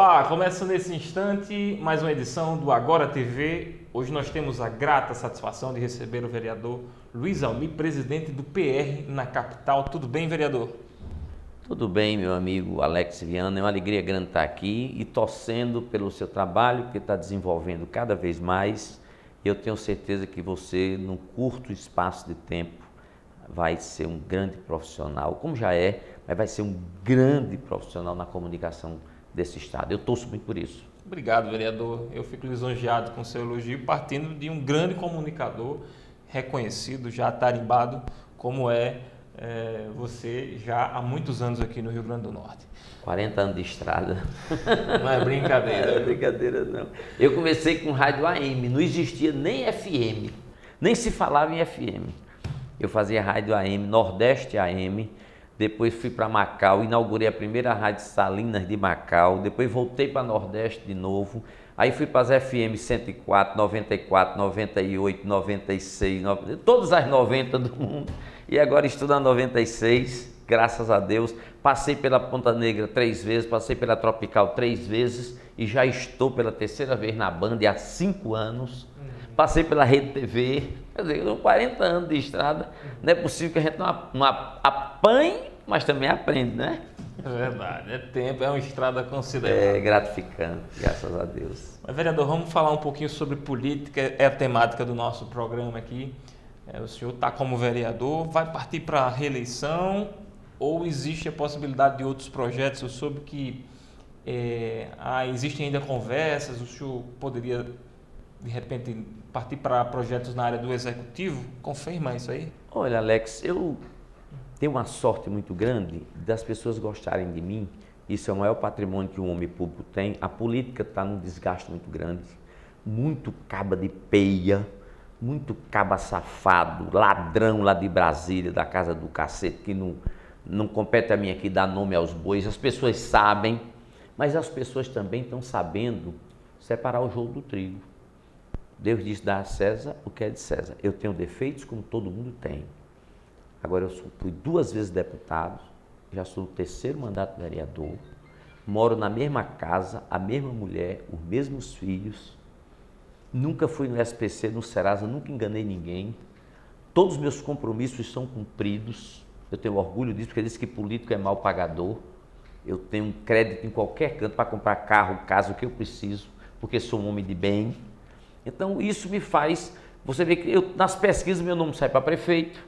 Olá, começa nesse instante mais uma edição do Agora TV. Hoje nós temos a grata satisfação de receber o vereador Luiz Almi, presidente do PR na capital. Tudo bem, vereador? Tudo bem, meu amigo Alex Viana. É uma alegria grande estar aqui e torcendo pelo seu trabalho, que está desenvolvendo cada vez mais. Eu tenho certeza que você, num curto espaço de tempo, vai ser um grande profissional, como já é, mas vai ser um grande profissional na comunicação desse estado. Eu torço muito por isso. Obrigado, vereador. Eu fico lisonjeado com o seu elogio, partindo de um grande comunicador, reconhecido, já tarimbado, como você já há muitos anos aqui no Rio Grande do Norte. 40 anos de estrada. Não é brincadeira. Não é brincadeira, não. Eu comecei com rádio AM, não existia nem FM, nem se falava em FM. Eu fazia rádio AM, Nordeste AM, depois fui para Macau, inaugurei a primeira rádio Salinas de Macau, depois voltei para Nordeste de novo, aí fui para as FM 104, 94, 98, 96, todas as 90 do mundo, e agora estou na 96, graças a Deus. Passei pela Ponta Negra 3 vezes, passei pela Tropical 3 vezes e já estou pela 3ª vez na Band há 5 anos. Passei pela Rede TV, quer dizer, eu tenho 40 anos de estrada, não é possível que a gente não apanhe, mas também aprende, né? É verdade, é tempo, é uma estrada considerável. É gratificante, graças a Deus. Mas, vereador, vamos falar um pouquinho sobre política, é a temática do nosso programa aqui. O senhor está como vereador, vai partir para a reeleição ou existe a possibilidade de outros projetos? Eu soube que existem ainda conversas, o senhor poderia, de repente, partir para projetos na área do executivo? Confirma isso aí? Olha, Alex, eu tenho uma sorte muito grande das pessoas gostarem de mim. Isso é o maior patrimônio que um homem público tem. A política está num desgaste muito grande, muito caba de peia, muito caba safado, ladrão lá de Brasília, da casa do cacete, que não compete a mim aqui dar nome aos bois. As pessoas sabem, mas as pessoas também estão sabendo separar o joio do trigo. Deus diz: dá a César o que é de César. Eu tenho defeitos como todo mundo tem. Agora eu fui 2 vezes deputado, já sou o 3º mandato de vereador, moro na mesma casa, a mesma mulher, os mesmos filhos, nunca fui no SPC, no Serasa, nunca enganei ninguém, todos os meus compromissos são cumpridos, eu tenho orgulho disso, porque disse que político é mal pagador, eu tenho crédito em qualquer canto para comprar carro, casa, o que eu preciso, porque sou um homem de bem. Então isso me faz, você vê que nas pesquisas meu nome sai para prefeito,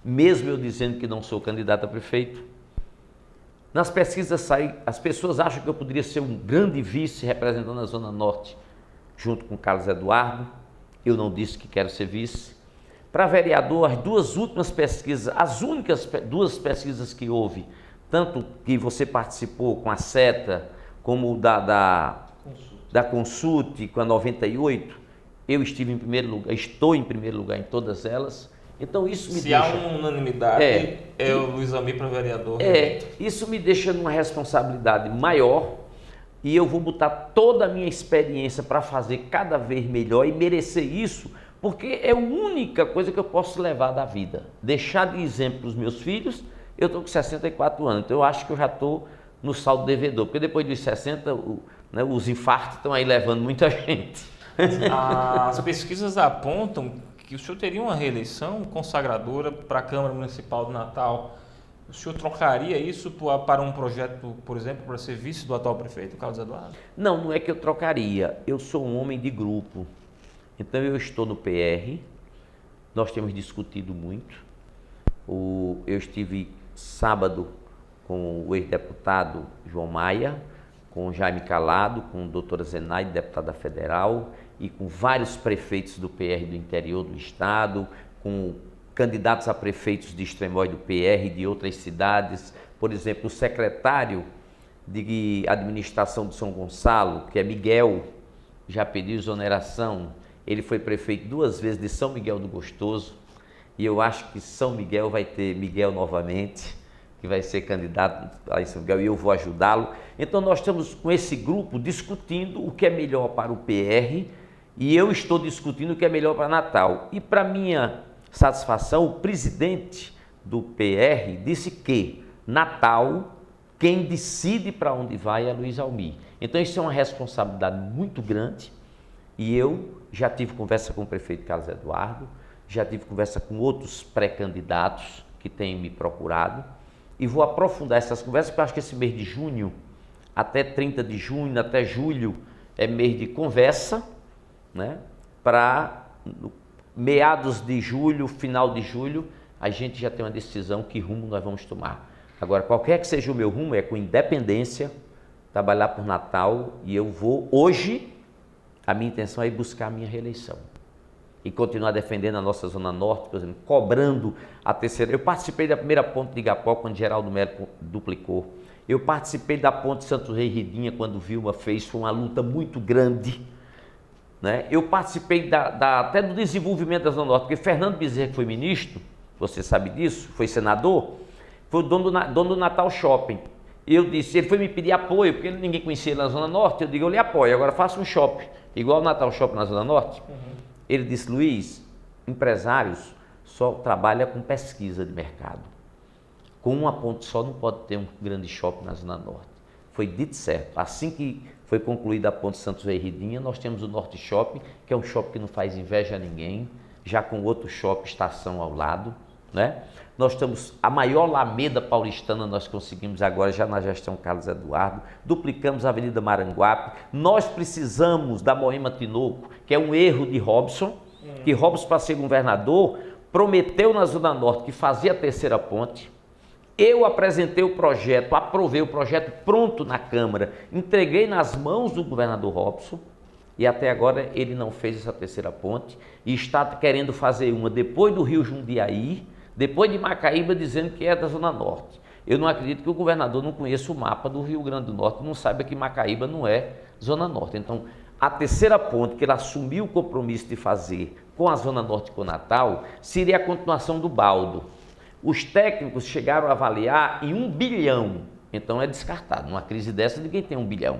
mesmo eu dizendo que não sou candidato a prefeito. Nas pesquisas sai, as pessoas acham que eu poderia ser um grande vice representando a Zona Norte, junto com Carlos Eduardo. Eu não disse que quero ser vice. Para vereador, as 2 últimas pesquisas, as únicas 2 pesquisas que houve, tanto que você participou com a SETA, como da Consult, com a 98, eu estive em primeiro lugar, estou em primeiro lugar em todas elas. Então isso me deixa... Se há uma unanimidade, é o Luiz Almi para vereador. Isso me deixa numa responsabilidade maior e eu vou botar toda a minha experiência para fazer cada vez melhor e merecer isso, porque é a única coisa que eu posso levar da vida. Deixar de exemplo para os meus filhos. Eu estou com 64 anos, então eu acho que eu já estou no saldo devedor, porque depois dos 60, os infartos estão aí levando muita gente. As pesquisas apontam que o senhor teria uma reeleição consagradora para a Câmara Municipal de Natal. O senhor trocaria isso para um projeto, por exemplo, para ser vice do atual prefeito, Carlos Eduardo? Não, não é que eu trocaria. Eu sou um homem de grupo. Então eu estou no PR, nós temos discutido muito. Eu estive sábado com o ex-deputado João Maia, com o Jaime Calado, com a doutora Zenaide, deputada federal, e com vários prefeitos do PR do interior do estado, com candidatos a prefeitos de Extremóis do PR e de outras cidades. Por exemplo, o secretário de administração de São Gonçalo, que é Miguel, já pediu exoneração. Ele foi prefeito 2 vezes de São Miguel do Gostoso, e eu acho que São Miguel vai ter Miguel novamente, que vai ser candidato a São Miguel, e eu vou ajudá-lo. Então nós estamos com esse grupo discutindo o que é melhor para o PR, e eu estou discutindo o que é melhor para Natal. E para minha satisfação, o presidente do PR disse que Natal quem decide para onde vai é Luiz Almir. Então isso é uma responsabilidade muito grande e eu já tive conversa com o prefeito Carlos Eduardo, já tive conversa com outros pré-candidatos que têm me procurado e vou aprofundar essas conversas, porque eu acho que esse mês de junho, até 30 de junho, até julho, é mês de conversa, né? Para meados de julho, final de julho, a gente já tem uma decisão que rumo nós vamos tomar. Agora, qualquer que seja o meu rumo, é com independência, trabalhar por Natal, e eu vou, hoje, a minha intenção é ir buscar a minha reeleição. E continuar defendendo a nossa Zona Norte, por exemplo, cobrando a terceira. Eu participei da primeira ponte de Igapó, quando Geraldo Melo duplicou. Eu participei da ponte Santo Rei Ridinha, quando Vilma fez, foi uma luta muito grande. Né? Eu participei até do desenvolvimento da Zona Norte, porque Fernando Bezerra, que foi ministro, você sabe disso, foi senador, foi o dono do Natal Shopping. E eu disse, ele foi me pedir apoio, porque ninguém conhecia ele na Zona Norte, eu digo, eu lhe apoio, agora faça um shopping, igual o Natal Shopping na Zona Norte. Ele disse, Luiz, empresários só trabalham com pesquisa de mercado. Com uma ponte só não pode ter um grande shopping na Zona Norte. Foi dito certo. Assim que foi concluída a ponte Santos Rei Ridinha, nós temos o Norte Shopping, que é um shopping que não faz inveja a ninguém, já com outro shopping estação ao lado, né? Nós temos a maior Alameda paulistana, nós conseguimos agora já na gestão Carlos Eduardo, duplicamos a Avenida Maranguape, nós precisamos da Moema Tinoco, que é um erro de Robson, que Robson, para ser governador, prometeu na Zona Norte que fazia a terceira ponte. Eu apresentei o projeto, aprovei o projeto pronto na Câmara, entreguei nas mãos do governador Robson e até agora ele não fez essa terceira ponte e está querendo fazer uma depois do Rio Jundiaí, depois de Macaíba, dizendo que é da Zona Norte. Eu não acredito que o governador não conheça o mapa do Rio Grande do Norte, não saiba que Macaíba não é Zona Norte. Então, a terceira ponte que ele assumiu o compromisso de fazer com a Zona Norte e com Natal seria a continuação do baldo. Os técnicos chegaram a avaliar em 1 bilhão, então é descartado. Numa crise dessa, ninguém tem 1 bilhão.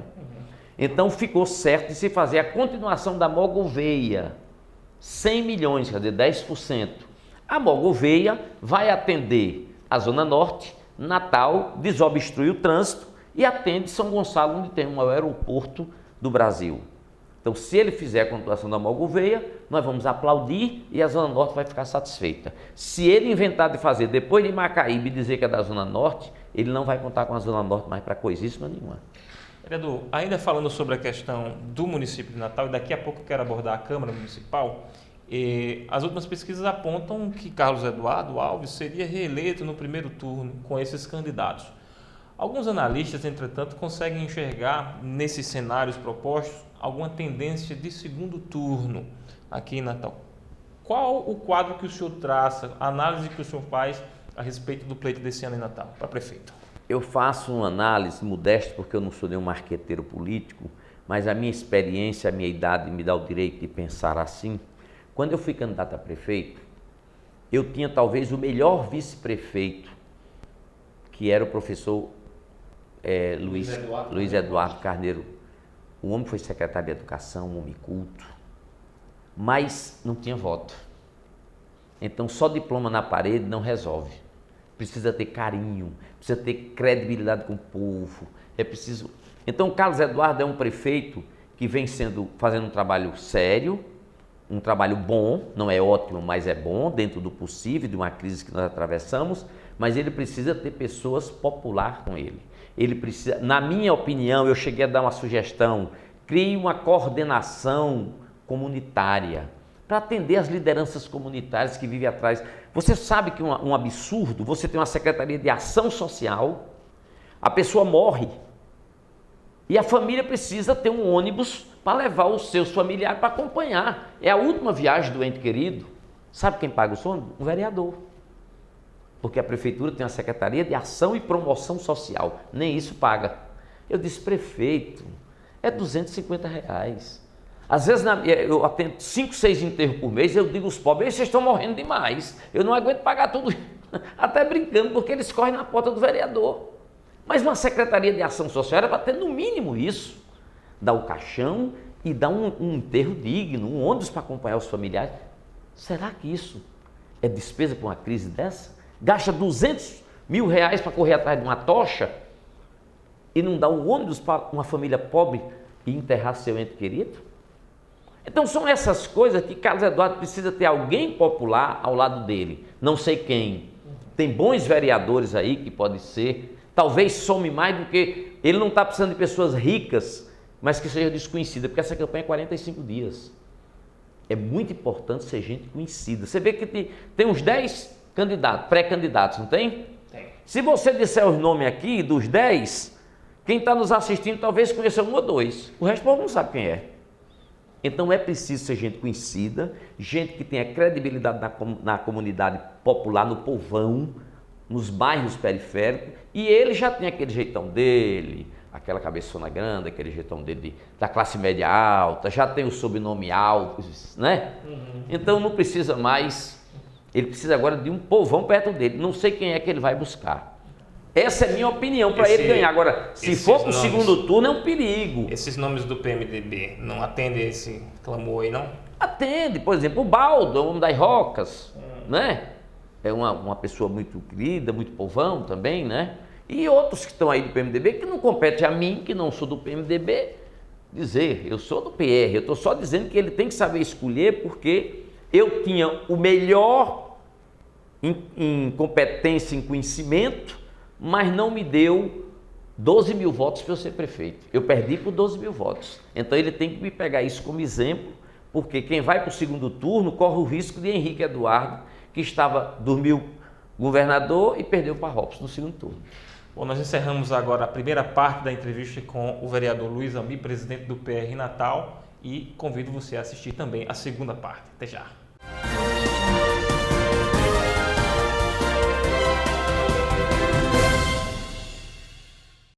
Então ficou certo de se fazer a continuação da Mogoveia, 100 milhões, quer dizer, 10%. A Mogoveia vai atender a Zona Norte, Natal, desobstrui o trânsito e atende São Gonçalo, onde tem o maior aeroporto do Brasil. Então, se ele fizer a continuação da Mogoveia, nós vamos aplaudir e a Zona Norte vai ficar satisfeita. Se ele inventar de fazer depois de Macaíba e dizer que é da Zona Norte, ele não vai contar com a Zona Norte mais para coisíssima nenhuma. Vereador, ainda falando sobre a questão do município de Natal, e daqui a pouco eu quero abordar a Câmara Municipal, as últimas pesquisas apontam que Carlos Eduardo Alves seria reeleito no primeiro turno com esses candidatos. Alguns analistas, entretanto, conseguem enxergar nesses cenários propostos alguma tendência de segundo turno aqui em Natal. Qual o quadro que o senhor traça, a análise que o senhor faz a respeito do pleito desse ano em Natal, para prefeito? Eu faço uma análise modesta, porque eu não sou nenhum marqueteiro político, mas a minha experiência, a minha idade me dá o direito de pensar assim. Quando eu fui candidato a prefeito, eu tinha talvez o melhor vice-prefeito, que era o professor Luiz Eduardo Carneiro. O homem foi secretário de Educação, um homem culto, mas não tinha voto. Então, só diploma na parede não resolve. Precisa ter carinho, precisa ter credibilidade com o povo. É preciso. Então, Carlos Eduardo é um prefeito que vem fazendo um trabalho sério, um trabalho bom, não é ótimo, mas é bom, dentro do possível, de uma crise que nós atravessamos, mas ele precisa ter pessoas populares com ele. Ele precisa, na minha opinião, eu cheguei a dar uma sugestão, crie uma coordenação comunitária para atender as lideranças comunitárias que vivem atrás. Você sabe que um absurdo, você tem uma Secretaria de Ação Social, a pessoa morre e a família precisa ter um ônibus para levar os seus familiares para acompanhar. É a última viagem do ente querido. Sabe quem paga o ônibus? Um vereador. Porque a prefeitura tem uma Secretaria de Ação e Promoção Social. Nem isso paga. Eu disse, prefeito, é R$250. Às vezes eu atendo 5, 6 enterros por mês, eu digo aos pobres, vocês estão morrendo demais. Eu não aguento pagar tudo. Até brincando, porque eles correm na porta do vereador. Mas uma Secretaria de Ação Social era para ter no mínimo isso. Dar o caixão e dar um enterro digno, um ônibus para acompanhar os familiares. Será que isso é despesa para uma crise dessa? Gasta R$200 mil para correr atrás de uma tocha? e não dar um ônibus para uma família pobre e enterrar seu ente querido? Então são essas coisas que Carlos Eduardo precisa ter alguém popular ao lado dele. Não sei quem. Tem bons vereadores aí que pode ser. Talvez some mais do que... Ele não está precisando de pessoas ricas, mas que seja desconhecida, porque essa campanha é 45 dias. É muito importante ser gente conhecida. Você vê que tem uns 10 candidatos, pré-candidatos, não tem? Tem. Se você disser os nomes aqui, dos 10, quem está nos assistindo talvez conheça um ou dois. O resto não sabe quem é. Então é preciso ser gente conhecida, gente que tenha credibilidade na comunidade popular, no povão, nos bairros periféricos, e ele já tem aquele jeitão dele, aquela cabeçona grande, aquele jeitão dele da classe média alta, já tem o sobrenome Alves, né? Então não precisa mais, ele precisa agora de um povão perto dele, não sei quem é que ele vai buscar. Essa é a minha opinião para ele ganhar. Agora, se for para o segundo turno, é um perigo. Esses nomes do PMDB não atendem esse clamor aí, não? Atende, por exemplo, o Baldo, o homem das rocas, né? É uma pessoa muito querida, muito povão também, né? E outros que estão aí do PMDB, que não compete a mim, que não sou do PMDB, dizer, eu sou do PR, eu estou só dizendo que ele tem que saber escolher, porque eu tinha o melhor em competência, em conhecimento, mas não me deu 12 mil votos para eu ser prefeito. Eu perdi por 12 mil votos. Então ele tem que me pegar isso como exemplo, porque quem vai para o segundo turno corre o risco de Henrique Eduardo, que dormiu governador e perdeu para Robson no segundo turno. Bom, nós encerramos agora a primeira parte da entrevista com o vereador Luiz Almir, presidente do PR Natal, e convido você a assistir também a segunda parte. Até já!